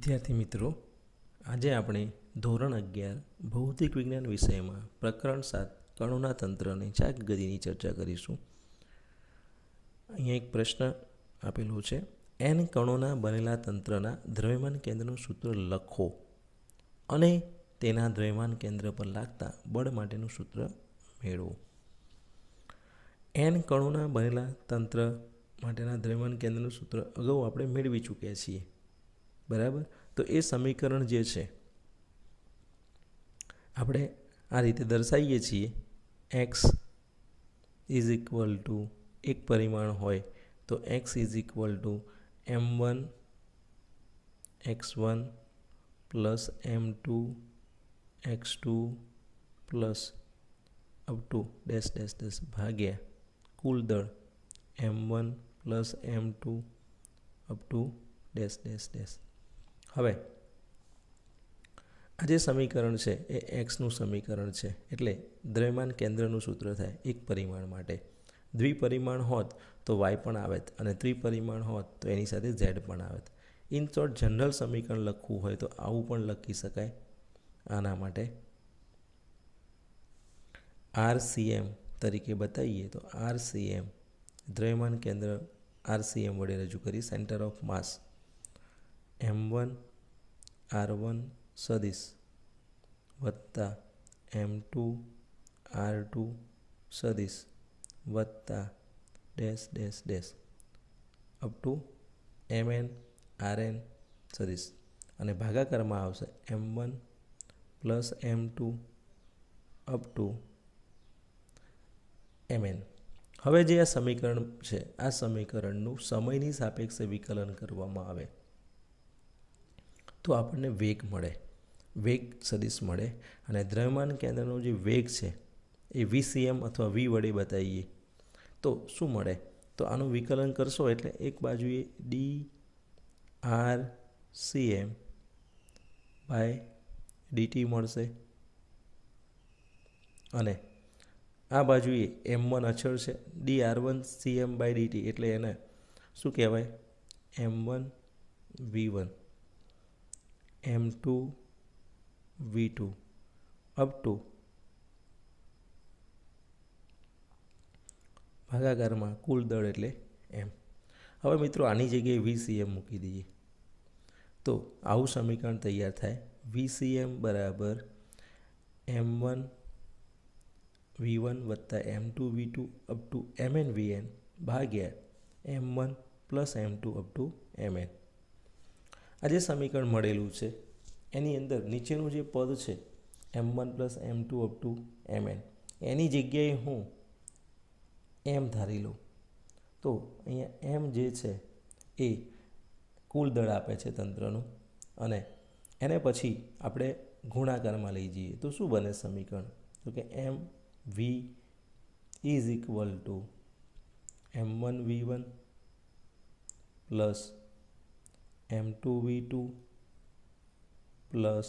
વિદ્યાર્થી મિત્રો, આજે આપણે ધોરણ 11 ભૌતિક વિજ્ઞાન વિષયમાં પ્રકરણ 7 કણોના તંત્રની ચાક ગતિની ચર્ચા કરીશું. અહીંયા એક પ્રશ્ન આપેલો છે. n કણોના બનેલા તંત્રના દ્રવ્યમાન કેન્દ્રનું સૂત્ર લખો અને તેના દ્રવ્યમાન કેન્દ્ર પર લાગતા બળ માટેનું સૂત્ર મેળવો. n કણોના બનેલા તંત્ર માટેના દ્રવ્યમાન કેન્દ્રનું સૂત્ર અગાઉ આપણે મેળવી ચૂક્યા છીએ, બરાબર. તો એ સમીકરણ જે છે આપણે આ રીતે દર્શાવીએ છીએ. એક્સ ઇઝ ઇક્વલ ટુ એક પરિમાણ હોય તો x is equal to m1 x1 plus m2 x2 plus up to dash dash dash ભાગ્યા કુલ દળ m1 plus m2 up to dash dash dash. હવે આ જે સમીકરણ છે એ એક્સનું સમીકરણ છે, એટલે દ્રવ્યમાન કેન્દ્રનું સૂત્ર થાય એક પરિમાણ માટે. દ્વિપરિમાણ હોત તો વાય પણ આવત અને ત્રિપરિમાણ હોત તો એની સાથે ઝેડ પણ આવત. ઇન શોર્ટ જનરલ સમીકરણ લખવું હોય તો આવું પણ લખી શકાય. આના માટે RCM તરીકે બતાવીએ તો RCM દ્રવ્યમાન કેન્દ્ર RCM વડે રજૂ કરી centre of mass m1 r1 સદિશ વત્તા m2 r2 સદિશ વત્તા ડેશ ડેશ ડેશ અપ ટુ mn rn સદિશ અને ભાગાકારમાં આવશે m1 પ્લસ m2 અપ ટુ mn. હવે જે આ સમીકરણ છે આ સમીકરણનું સમયની સાપેક્ષે વિકલન કરવામાં આવે તો આપણને વેગ મળે, વેગ સદિશ મળે. અને દ્રવ્યમાન કેન્દ્રનો જે વેગ છે એ VCM અથવા V વડે બતાવીએ તો શું મળે? તો આનું વિકલન કરશો એટલે એક બાજુએ dRCM બાય dt મળશે અને આ બાજુએ m1 અચળ છે, dR1CM બાય dt એટલે એને શું કહેવાય? m1 v1 m2 v2 up to ભાગાકારમાં કુલ દળ એટલે m. હવે મિત્રો આની જગ્યાએ VCM મૂકી દઈએ તો આવું સમીકરણ તૈયાર થાય. VCM બરાબર m1 v1 વત્તા m2 v2 અપ ટુ mn vn ભાગ્યા m1 પ્લસ m2 અપ ટુ mn. આ જે સમીકરણ મળેલું છે એની અંદર નીચેનું જે પદ છે m1 પ્લસ m2 અપ ટુ mn એની જગ્યાએ હું m ધારી લઉં તો અહીંયા m જે છે એ કુલ દળ આપે છે તંત્રનું અને એને પછી આપણે ગુણાકારમાં લઈ જઈએ તો શું બને સમીકરણ? તો કે m v is equal to m1 v1 plus m2 v2 plus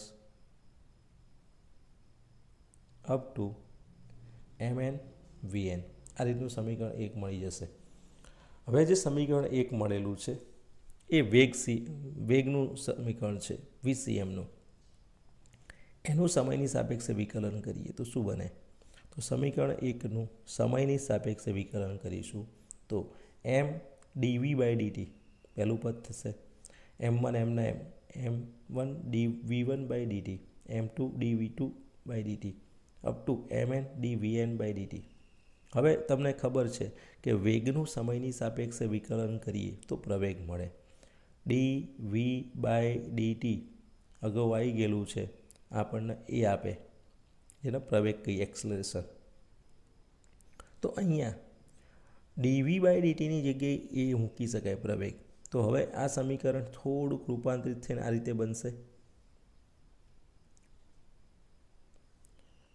up ટુ mn vn. આ રીતનું સમીકરણ 1 મળી જશે. હવે જે સમીકરણ 1 મળેલું છે એ વેગનું સમીકરણ છે VCMનું. એનું સમયની સાપેક્ષે વિકલન કરીએ તો શું બને? તો સમીકરણ 1નું સમયની સાપેક્ષે વિકલન કરીશું તો m dv બાય dt પહેલું પદ થશે, m1 એમના m1 dv1 by dt, m2 dv2 by dt to ટુ mn dvn બાય dt. હવે તમને ખબર છે કે વેગનું સમયની સાપેક્ષે વિકલન કરીએ તો પ્રવેગ મળે. dv બાય dt અગાઉ આવી ગયેલું છે, આપણને એ આપે જેને પ્રવેગ કહીએ, એક્સલરેશન. તો અહીંયા dv બાય dtની જગ્યાએ એ મૂકી શકાય પ્રવેગ. તો હવે આ સમીકરણ થોડુંક રૂપાંતરિત થઈને આ રીતે બનશે.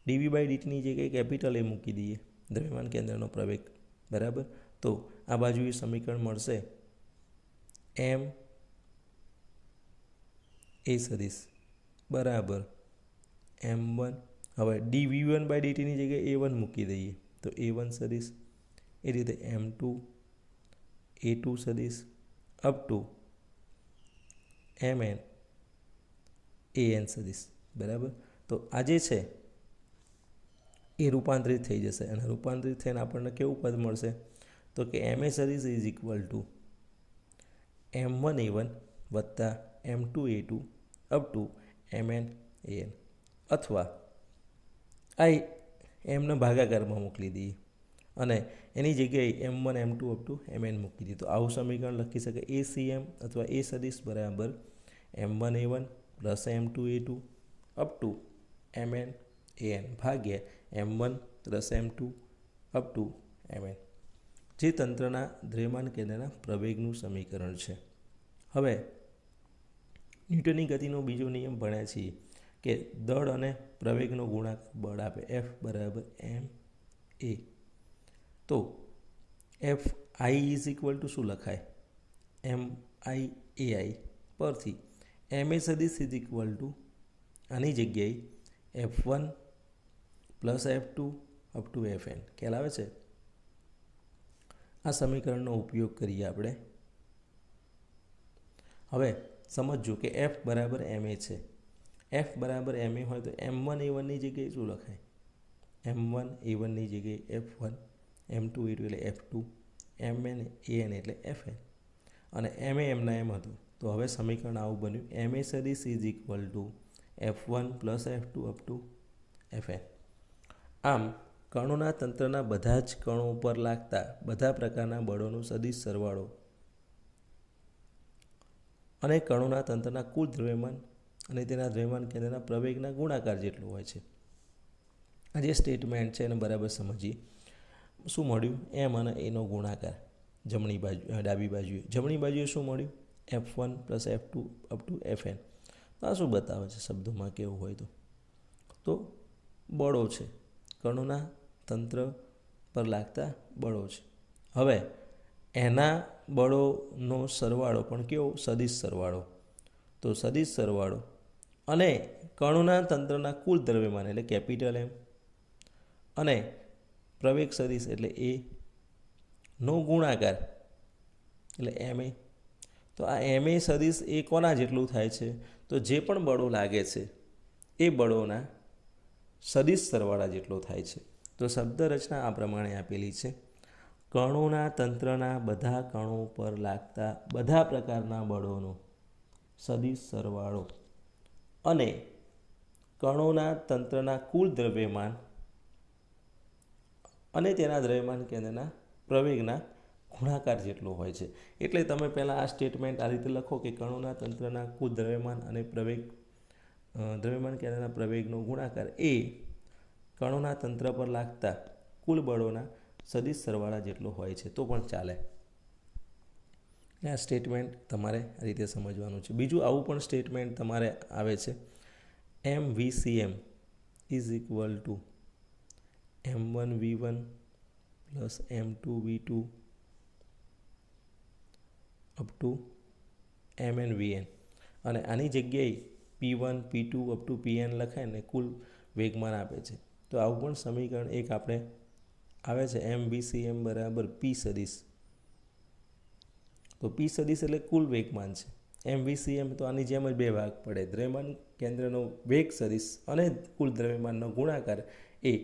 dv બાય dtની જગ્યાએ કેપિટલ એ મૂકી દઈએ, દ્રવ્યમાન કેન્દ્રનો પ્રવેગ, બરાબર. તો આ બાજુ એ સમીકરણ મળશે m એ સદિશ બરાબર m1. હવે dv1 બાય dtની જગ્યાએ a1 મૂકી દઈએ તો a1 સદિશ, એ રીતે m2 a2 સદિશ અપ ટુ mn એન સદીશ, બરાબર. તો આ જે છે એ રૂપાંતરિત થઈ જશે અને રૂપાંતરિત થઈને આપણને કેવું પદ મળશે તો કે એમ એ સદીશ is equal to M1 A1 વત્તા M2 A2 અપ ટુ MN AN, અથવા આ એમને ભાગાકારમાં મોકલી દઈએ અને એની જગ્યાએ M1 M2 અપ ટુ MN મૂકી દઈએ. તો આવું સમીકરણ લખી શકાય ACM અથવા A સદીશ બરાબર M1 A1 plus M2 A2 up ટુ MN AN ભાગ્યા M1 પ્લસ M2 અપ ટુ MN, જે તંત્રના દ્રવ્યમાન કેન્દ્રના પ્રવેગનું સમીકરણ છે. હવે ન્યૂટનની ગતિનો બીજો નિયમ ભણ્યા છીએ કે દળ અને પ્રવેગનો ગુણાકાર બળ આપે, F બરાબર ma. તો F I is equal to શું લખાય MI પરથી MA સદીશ ઇઝ ઇક્વલ ટુ આની જગ્યાએ F1 plus F2 up to FN ખ્યાલ આવે છે. આ સમીકરણનો ઉપયોગ કરીએ આપણે. હવે સમજો કે F બરાબર MA છે. F બરાબર MA હોય તો M1 A1ની જગ્યાએ શું લખાય M1 A1ની જગ્યાએ F1, M2 A2 એટલે F2, MN AN એટલે FN અને MA એમના એમ હતું. તો હવે સમીકરણ આવું બન્યું MA સદીશ is equal to F1 plus F2 up to FN. આમ કણોના તંત્રના બધા જ કણો ઉપર લાગતા બધા પ્રકારના બળોનું સદિશ સરવાળો અને કણોના તંત્રના કુલ દ્રવ્યમાન અને તેના દ્રવ્યમાન કેન્દ્રના પ્રવેગના ગુણાકાર જેટલું હોય છે. આ જે સ્ટેટમેન્ટ છે એને બરાબર સમજીએ. શું મળ્યું એમ અને એનો ગુણાકાર જમણી બાજુ ડાબી બાજુએ, જમણી બાજુએ શું મળ્યું F1 plus F2 up to FN. તો આ શું બતાવે છે શબ્દોમાં કેવું હોય તો બળો છે, કણોના તંત્ર પર લાગતા બળો છે. હવે એના બળોનો સરવાળો પણ કેવો સદિશ સરવાળો, તો સદિશ સરવાળો અને કણોના તંત્રના કુલ દ્રવ્યમાન એટલે કેપિટલ M અને પ્રવેગ સદિશ એટલે A નો ગુણાકાર એટલે MA. તો આ MA સદિશ એ કોના જેટલું થાય છે તો જે પણ બળો લાગે છે એ બળોના સદિશ સરવાળા જેટલો થાય છે. તો શબ્દ રચના આ પ્રમાણે આપેલી છે. કણોના તંત્રના બધા કણો પર લાગતા બધા પ્રકારના બળોનો સદિશ સરવાળો અને કણોના તંત્રના કુલ દ્રવ્યમાન અને તેના દ્રવ્યમાન કેન્દ્રના પ્રવેગના ગુણાકાર જેટલો હોય છે. એટલે તમે પહેલાં આ સ્ટેટમેન્ટ આ રીતે લખો કે કણોના તંત્રના કુલ દ્રવ્યમાન અને પ્રવેગ દ્રવ્યમાન કેન્દ્રના પ્રવેગનો ગુણાકાર એ કણોના તંત્ર પર લાગતા કુલ બળોના સદિશ સરવાળા જેટલો હોય છે તો પણ ચાલે. આ સ્ટેટમેન્ટ તમારે આ રીતે સમજવાનું છે. બીજું આવું પણ સ્ટેટમેન્ટ તમારે આવે છે MVCM is equal to M1 V1 plus M2 V2 up ટુ MN VN અને આની જગ્યાએ P1 P2 up to PN લખાય ને કુલ વેગમાન આપે છે. તો આવું પણ સમીકરણ એક આપણે આવે છે MVCM બરાબર P સદિશ. તો P સદિશ એટલે કુલ વેગમાન છે. MVCM તો આની જેમ જ બે ભાગ પડે, દ્રવ્યમાન કેન્દ્રનો વેગ સદિશ અને કુલ દ્રવ્યમાનનો ગુણાકાર એ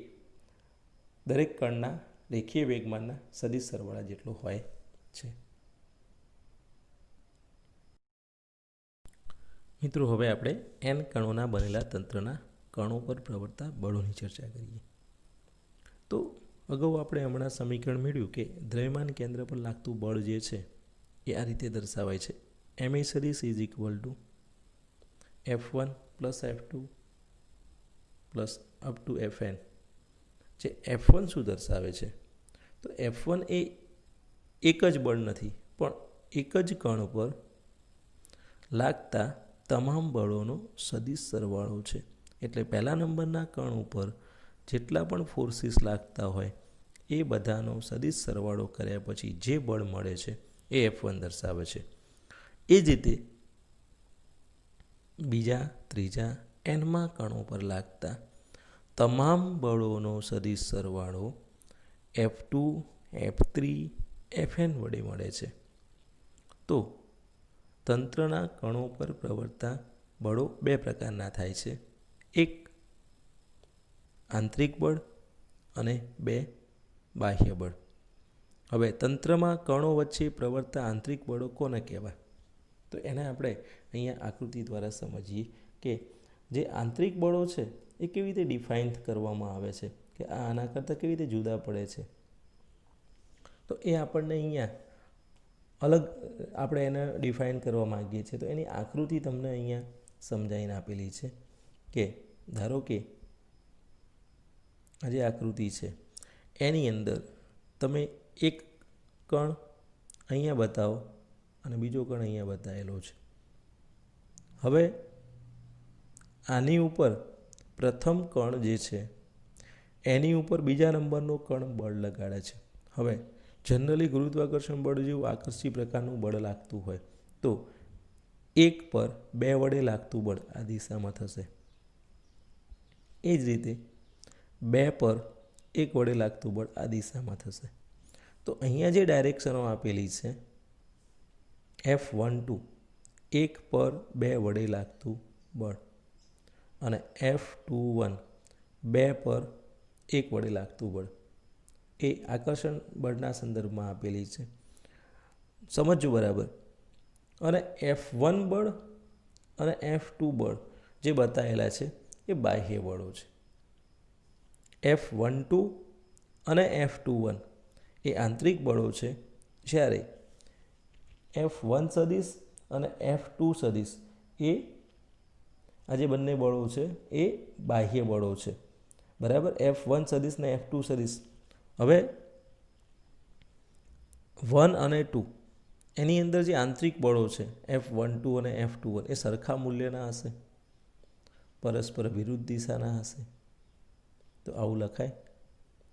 દરેક કણના રેખીય વેગમાનના સદિશ સરવાળા જેટલો હોય છે. મિત્રો હવે આપણે N કણોના બનેલા તંત્રના કણો પર પ્રવર્તતા બળોની ચર્ચા કરીએ. તો અગાઉ આપણે હમણાં સમીકરણ મેળવ્યું કે દ્રવ્યમાન કેન્દ્ર પર લાગતું બળ જે છે એ આ રીતે દર્શાવાય છે MA સદિશ is equal to F1 plus F2 plus up to FN. જે F1 શું દર્શાવે છે તો F1 એ એક જ બળ નથી પણ એક જ કણ પર લાગતા તમામ બળોનો સદિશ સરવાળો છે. એટલે પહેલા નંબરના કણ ઉપર જેટલા પણ ફોર્સિસ લાગતા હોય એ બધાનો સદિશ સરવાળો કર્યા પછી જે બળ મળે છે એ F1 દર્શાવે છે. એ જ રીતે બીજા ત્રીજા Nમાં કણો પર લાગતા તમામ બળોનો સદિશ સરવાળો F2 F3 FN વડે મળે છે. તો તંત્રના કણો પર પ્રવર્તતા બળો બે પ્રકારના થાય છે, એક આંતરિક બળ અને બે બાહ્ય બળ. હવે તંત્રમાં કણો વચ્ચે પ્રવર્તતા આંતરિક બળો કોને કહેવાય? તો એને આપણે અહીંયા આકૃતિ દ્વારા સમજીએ કે જે આંતરિક બળો છે એ કેવી રીતે ડિફાઇન કરવામાં આવે છે, કે આ આના કરતાં કેવી રીતે જુદા પડે છે. તો એ આપણને અહીંયા અલગ આપણે એને ડિફાઇન કરવા માગીએ છીએ. તો એની આકૃતિ તમને અહીંયા સમજાવીને આપેલી છે કે ધારો કે આ જે આકૃતિ છે એની અંદર તમે એક કણ અહીંયા બતાવો અને બીજો કણ અહીંયા બતાવેલો છે. હવે આની ઉપર પ્રથમ કણ જે છે એની ઉપર બીજા નંબરનો કણ બળ લગાડે છે. હવે જનરલી ગુરુત્વાકર્ષણ બળ જેવું આકર્ષી પ્રકારનું બળ લાગતું હોય તો એક પર બે વડે લાગતું બળ આ દિશામાં થશે. એ જ રીતે બે પર એક વડે લાગતું બળ આ દિશામાં થશે. તો અહીંયા જે ડાયરેક્શનો આપેલી છે F12 એક પર બે વડે લાગતું બળ અને F21 બે પર એક વડે લાગતું બળ એ આકર્ષણ બળના સંદર્ભમાં આપેલી છે. સમજજો બરાબર. અને F1 બળ અને F2 બળ જે બતાવેલા છે એ બાહ્ય બળો છે. F12 અને F21 એ આંતરિક બળો છે, જ્યારે F1 સદિશ અને F2 સદિશ એ આ જે બંને બળો છે એ બાહ્ય બળો છે. બરાબર. F1 સદિશ ને F2 સદિશ. હવે 1 અને 2 એની અંદર જે આંતરિક બળો છે F12 અને F21 એ સરખા મૂલ્યના હશે, પરસ્પર વિરુદ્ધ દિશાના હશે. તો આવું લખાય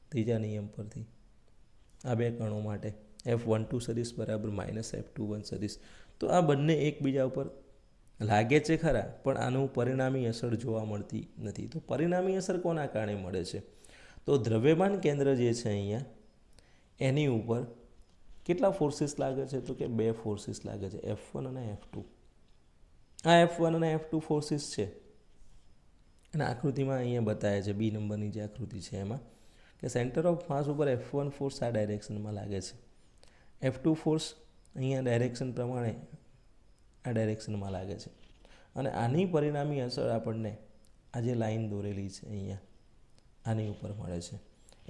ત્રીજા નિયમ પરથી આ બે કણો માટે F12 સદિશ બરાબર -F21 સદિશ. તો આ બંને એકબીજા ઉપર લાગે છે ખરા, પણ આનું પરિણામી અસર જોવા મળતી નથી. તો પરિણામી અસર કોના કારણે મળે છે? તો દ્રવ્યમાન કેન્દ્ર જે છે અહીંયા એની ઉપર કેટલા ફોર્સીસ લાગે છે? તો કે બે ફોર્સીસ લાગે છે, F1 અને F2. આ F1 અને F2 ફોર્સીસ છે અને આકૃતિમાં અહીંયા બતાવે છે, બી નંબરની જે આકૃતિ છે એમાં, કે સેન્ટર ઓફ માસ ઉપર F1 ફોર્સ આ ડાયરેક્શનમાં લાગે છે, F2 ફોર્સ અહીંયા ડાયરેક્શન પ્રમાણે આ ડાયરેક્શનમાં લાગે છે. અને આની પરિણામી અસર આપણને આ જે લાઈન દોરેલી છે અહીંયા આની ઉપર મળે છે.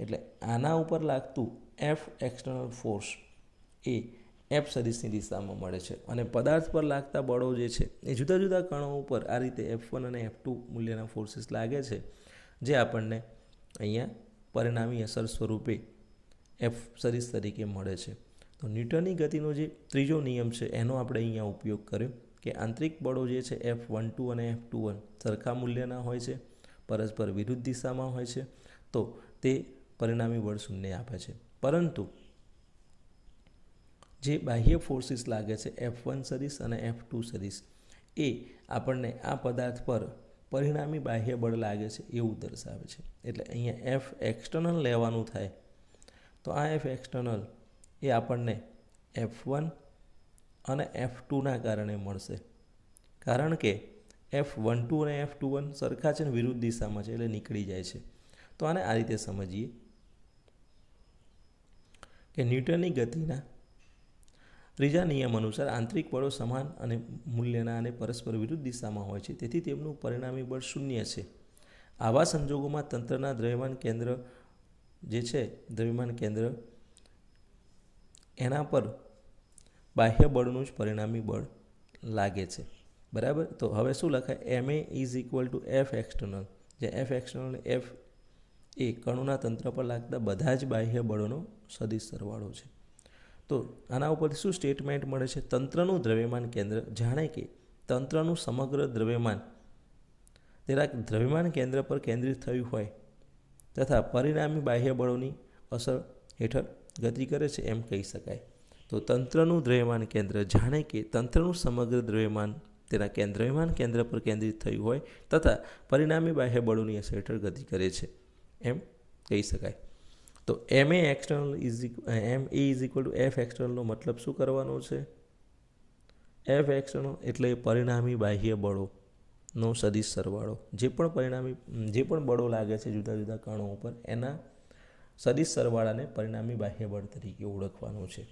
એટલે આના ઉપર લાગતું F એક્સટર્નલ ફોર્સ એ F સદિશની દિશામાં મળે છે. અને પદાર્થ પર લાગતા બળો જે છે એ જુદા જુદા કણો ઉપર આ રીતે F1 અને F2 મૂલ્યના ફોર્સીસ લાગે છે, જે આપણને અહીંયા પરિણામી અસર સ્વરૂપે F સદિશ તરીકે મળે છે. તો ન્યૂટનની ગતિનો જે ત્રીજો નિયમ છે એનો આપણે અહીંયા ઉપયોગ કર્યો કે આંતરિક બળો જે છે F12 અને F21 સરખા મૂલ્યના હોય છે, પરસ્પર વિરુદ્ધ દિશામાં હોય છે, તો તે પરિણામી બળ શૂન્ય આપે છે. પરંતુ જે બાહ્ય ફોર્સીસ લાગે છે F1 સદિશ અને F2 સદિશ એ આપણને આ પદાર્થ પર પરિણામી બાહ્ય બળ લાગે છે એવું દર્શાવે છે. એટલે અહીંયા F એક્સટર્નલ લેવાનું થાય તો આ F એક્સટર્નલ એ આપણને F1 અને F2ના કારણે મળશે, કારણ કે F12 અને F21 સરખા છે ને વિરુદ્ધ દિશામાં છે એટલે નીકળી જાય છે. તો આને આ રીતે સમજીએ કે ન્યૂટનની ગતિના ત્રીજા નિયમ અનુસાર આંતરિક બળો સમાન અને મૂલ્યના અને પરસ્પર વિરુદ્ધ દિશામાં હોય છે, તેથી તેમનું પરિણામી બળ શૂન્ય છે. આવા સંજોગોમાં તંત્રના દ્રવ્યમાન કેન્દ્ર જે છે દ્રવ્યમાન કેન્દ્ર એના પર બાહ્ય બળનું જ પરિણામી બળ લાગે છે. બરાબર. તો હવે શું લખાય? MA is equal to F external, જે F એક્સટર્નલ F એ કણોના તંત્ર પર લાગતા બધા જ બાહ્ય બળોનો સદિશ સરવાળો છે. તો આના ઉપરથી શું સ્ટેટમેન્ટ મળે છે? તંત્રનું દ્રવ્યમાન કેન્દ્ર, જાણે કે તંત્રનું સમગ્ર દ્રવ્યમાન તેના દ્રવ્યમાન કેન્દ્ર પર કેન્દ્રિત થયું હોય તથા પરિણામી બાહ્ય બળોની અસર હેઠળ ગતિ કરે છે એમ કહી શકાય. તો તંત્રનું દ્રવ્યમાન કેન્દ્ર, જાણે કે તંત્રનું સમગ્ર દ્રવ્યમાન તેના દ્રવ્યમાન કેન્દ્ર પર કેન્દ્રિત થયું હોય તથા પરિણામી બાહ્ય બળોની અસર હેઠળ ગતિ કરે છે એમ કહી શકાય. તો MA external is equal to F એક્સટર્નલનો મતલબ શું કરવાનો છે? F એક્સટર્નલ એટલે પરિણામી બાહ્ય બળો નો સદિશ સરવાળો, જે પણ બળો લાગે છે જુદા જુદા કણો ઉપર, એના સદિશ સરવાળાને પરિણામી બાહ્ય બળ તરીકે ઓળખવાનું છે.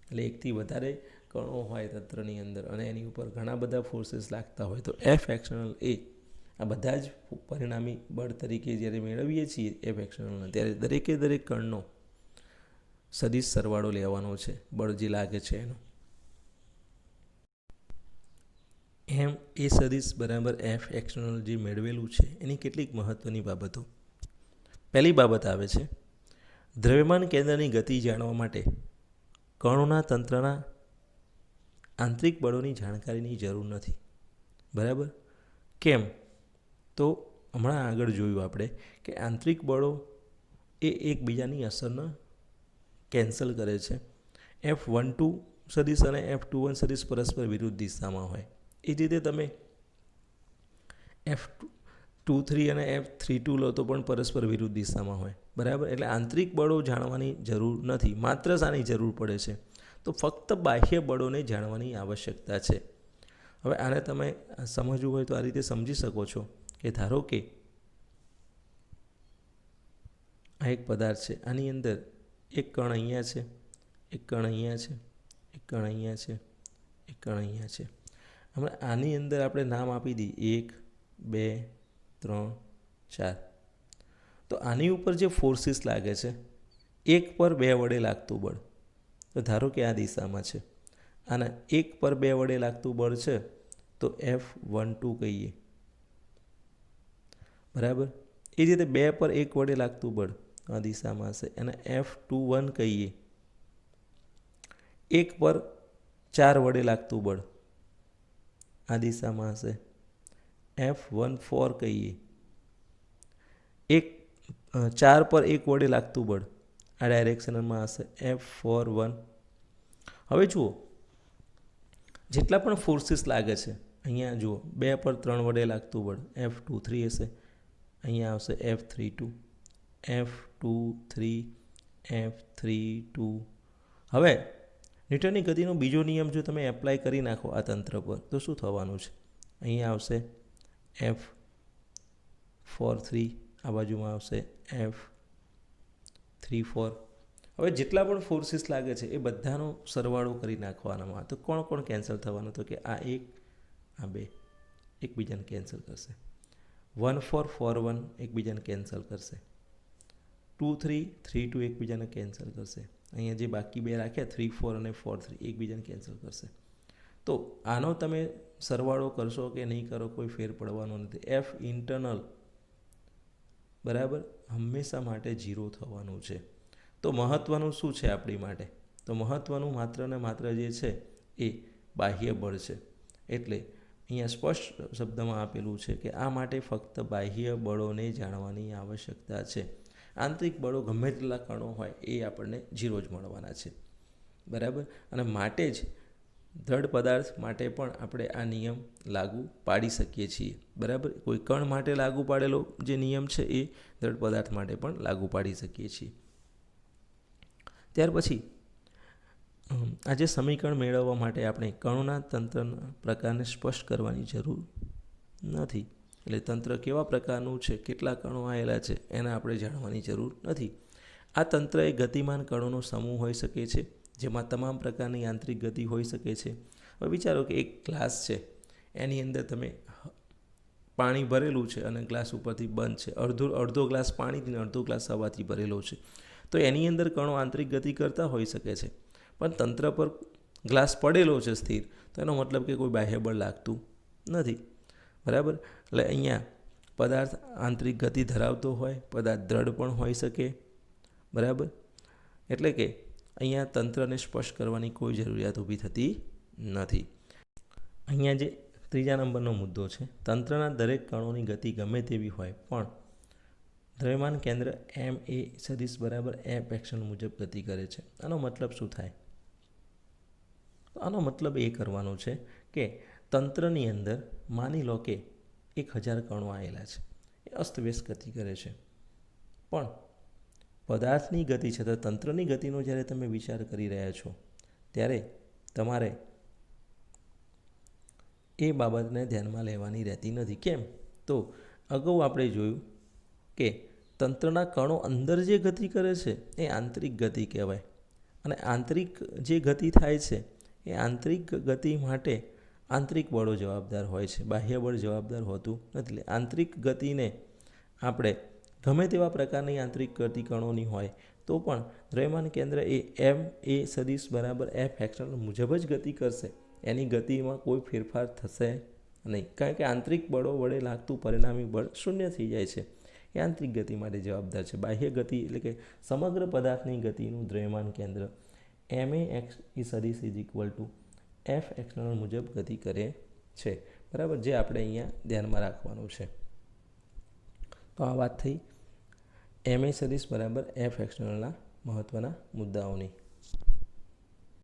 એટલે એકથી વધારે કણો હોય તંત્રની અંદર અને એની ઉપર ઘણા બધા ફોર્સીસ લાગતા હોય તો એફ એક્સટર્નલ એ આ બધા જ પરિણામી બળ તરીકે જ્યારે મેળવીએ છીએ એફ એક્સટર્નલને, ત્યારે દરેક કણનો સદિશ સરવાળો લેવાનો છે બળ જે લાગે છે એનો. એમ એ સદિશ બરાબર એફ એક્સટર્નલ જે મેળવેલું છે એની કેટલીક મહત્ત્વની બાબતો. પહેલી બાબત આવે છે, દ્રવ્યમાન કેન્દ્રની ગતિ જાણવા માટે કણોના તંત્રના આંતરિક બળોની જાણકારીની જરૂર નથી. બરાબર? કેમ? તો હમણાં આગળ જોયું આપણે કે આંતરિક બળો એ એકબીજાની અસરને કેન્સલ કરે છે. F12 સદિશ અને F21 સદિશ પરસ્પર વિરુદ્ધ દિશામાં હોય. એ જ રીતે તમે F23 અને F32 લો તો પણ પરસ્પર વિરુદ્ધ દિશામાં હોય. બરાબર? એટલે આંતરિક બળો જાણવાની જરૂર નથી. માત્ર શાની જરૂર પડે છે? તો ફક્ત બાહ્ય બળોને જાણવાની આવશ્યકતા છે. હવે આને તમે સમજવું હોય તો આ રીતે સમજી શકો છો કે ધારો કે આ એક પદાર્થ છે, આની અંદર એક કણ અહીંયા છે, એક કણ અહીંયા છે, એક કણ અહીંયા છે, એક કણ અહીંયા છે. હમણાં આની અંદર આપણે નામ આપી દઈએ 1, 2, 3, 4. તો આની ઉપર જે ફોર્સીસ લાગે છે, 1 પર 2 વડે લાગતું બળ, તો ધારો કે આ દિશામાં છે, અને 1 પર 2 વડે લાગતું બળ છે તો F12 કહીએ. બરાબર? એ જ રીતે 2 પર 1 વડે લાગતું બળ આ દિશામાં હશે અને F21 કહીએ. 1 પર 4 વડે લાગતું બળ આ દિશામાં હશે, F14 કહીએ. 4 પર 1 વડે લાગતું બળ આ ડાયરેક્શનમાં હશે, F41. હવે જુઓ, જેટલા પણ ફોર્સીસ લાગે છે, અહીંયા જુઓ 2 પર 3 વડે લાગતું બળ F23 હશે, અહીંયા આવશે F32, F23, F32. હવે ન્યૂટનની ગતિનો બીજો નિયમ જો તમે એપ્લાય કરી નાખો આ તંત્ર પર તો શું થવાનું છે? અહીંયા આવશે F43, આ બાજુમાં આવશે F34. હવે જેટલા પણ ફોર્સીસ લાગે છે એ બધાનો સરવાળો કરી નાખવાનામાં તો કોણ કેન્સલ થવાનું? તો કે આ 1, આ 2 એકબીજાને કેન્સલ કરશે. 1, 4, 4, 1 એકબીજાને કેન્સલ કરશે. 2, 3, 3, 2 એકબીજાને કેન્સલ કરશે. અહીંયા જે બાકી 2 રાખ્યા 3, 4 અને 4, 3 એકબીજાને કેન્સલ કરશે. તો આનો તમે સરવાળો કરશો કે નહીં કરો કોઈ ફેર પડવાનો નથી. એફ ઇન્ટરનલ બરાબર હંમેશા માટે 0 થવાનું છે. તો મહત્ત્વનું શું છે આપણી માટે? તો મહત્ત્વનું માત્ર ને માત્ર જે છે એ બાહ્ય બળ છે. એટલે અહીંયા સ્પષ્ટ શબ્દમાં આપેલું છે કે આ માટે ફક્ત બાહ્ય બળોને જાણવાની આવશ્યકતા છે. આંતરિક બળો ગમે તેટલા કણો હોય એ આપણને 0 જ મળવાના છે. બરાબર? અને માટે જ દ્રઢ પદાર્થ માટે પણ આપણે આ નિયમ લાગુ પાડી શકીએ છીએ. બરાબર? કોઈ કણ માટે લાગુ પાડેલો જે નિયમ છે એ દ્રઢ પદાર્થ માટે પણ લાગુ પાડી શકીએ છીએ. ત્યાર પછી આજે સમીકરણ મેળવવા માટે આપણે કણોના તંત્રના પ્રકારને સ્પષ્ટ કરવાની જરૂર નથી. એટલે તંત્ર કેવા પ્રકારનું છે, કેટલા કણો આવેલા છે એના આપણે જાણવાની જરૂર નથી. આ તંત્ર એ ગતિમાન કણોનો સમૂહ હોઈ શકે છે જેમાં તમામ પ્રકારની યાંત્રિક ગતિ હોઈ શકે છે. હવે વિચારો કે એક ગ્લાસ છે, એની અંદર તમે પાણી ભરેલું છે અને ગ્લાસ ઉપરથી બંધ છે. અડધો ગ્લાસ પાણીથી અડધો ગ્લાસ હવાથી ભરેલો છે. તો એની અંદર કણો આંતરિક ગતિ કરતા હોઈ શકે છે, પણ તંત્ર પર ગ્લાસ પડેલો છે સ્થિર, તો એનો મતલબ કે કોઈ બાહ્ય બળ લાગતું નથી. બરાબર? એટલે અહીંયા પદાર્થ આંતરિક ગતિ ધરાવતો હોય, પદાર્થ દ્રઢ પણ હોઈ શકે. બરાબર? એટલે કે અહીંયા તંત્રને સ્પષ્ટ કરવાની કોઈ જરૂરિયાત ઊભી થતી નથી. અહીંયા જે ત્રીજા નંબરનો મુદ્દો છે, તંત્રના દરેક કણોની ગતિ ગમે તેવી હોય પણ દ્રવ્યમાન કેન્દ્ર એમ એ સદિશ બરાબર એફ એક્શન મુજબ ગતિ કરે છે. આનો મતલબ શું થાય? તો આનો મતલબ એ કરવાનો છે કે તંત્રની અંદર માની લો કે 1000 કણો આવેલા છે, એ અસ્તવ્યસ્ત ગતિ કરે છે. પણ પદાર્થની ગતિ છે, તો તંત્રની ગતિનો જ્યારે તમે વિચાર કરી રહ્યા છો ત્યારે તમારે એ બાબતને ધ્યાનમાં લેવાની રહેતી નથી. કેમ? તો અગાઉ આપણે જોયું કે તંત્રના કણો અંદર જે ગતિ કરે છે એ આંતરિક ગતિ કહેવાય. અને આંતરિક જે ગતિ થાય છે એ આંતરિક ગતિ માટે આંતરિક બળો જવાબદાર હોય છે, બાહ્ય બળ જવાબદાર હોતું નથી. એટલે આંતરિક ગતિને આપણે ગમે તેવા પ્રકારની આંતરિક ગતિ કણોની હોય તો પણ દ્રવ્યમાન કેન્દ્ર એ એમ એ સદિશ બરાબર એફ એક્સટર્નલ મુજબ જ ગતિ કરશે. એની ગતિમાં કોઈ ફેરફાર થશે નહીં, કારણ કે આંતરિક બળો વડે લાગતું પરિણામી બળ શૂન્ય થઈ જાય છે. એ આંતરિક ગતિ માટે જવાબદાર છે. બાહ્ય ગતિ એટલે કે સમગ્ર પદાર્થની ગતિનું દ્રવ્યમાન કેન્દ્ર એમ એ એક્સ એ સદિશ is equal to f external મુજબ ગતિ કરે છે. બરાબર, જે આપણે અહીંયા ધ્યાનમાં રાખવાનું છે. તો આ વાત થઈ એમ એ સદિશ બરાબર એફ એક્સટર્નલના મહત્ત્વના મુદ્દાઓની.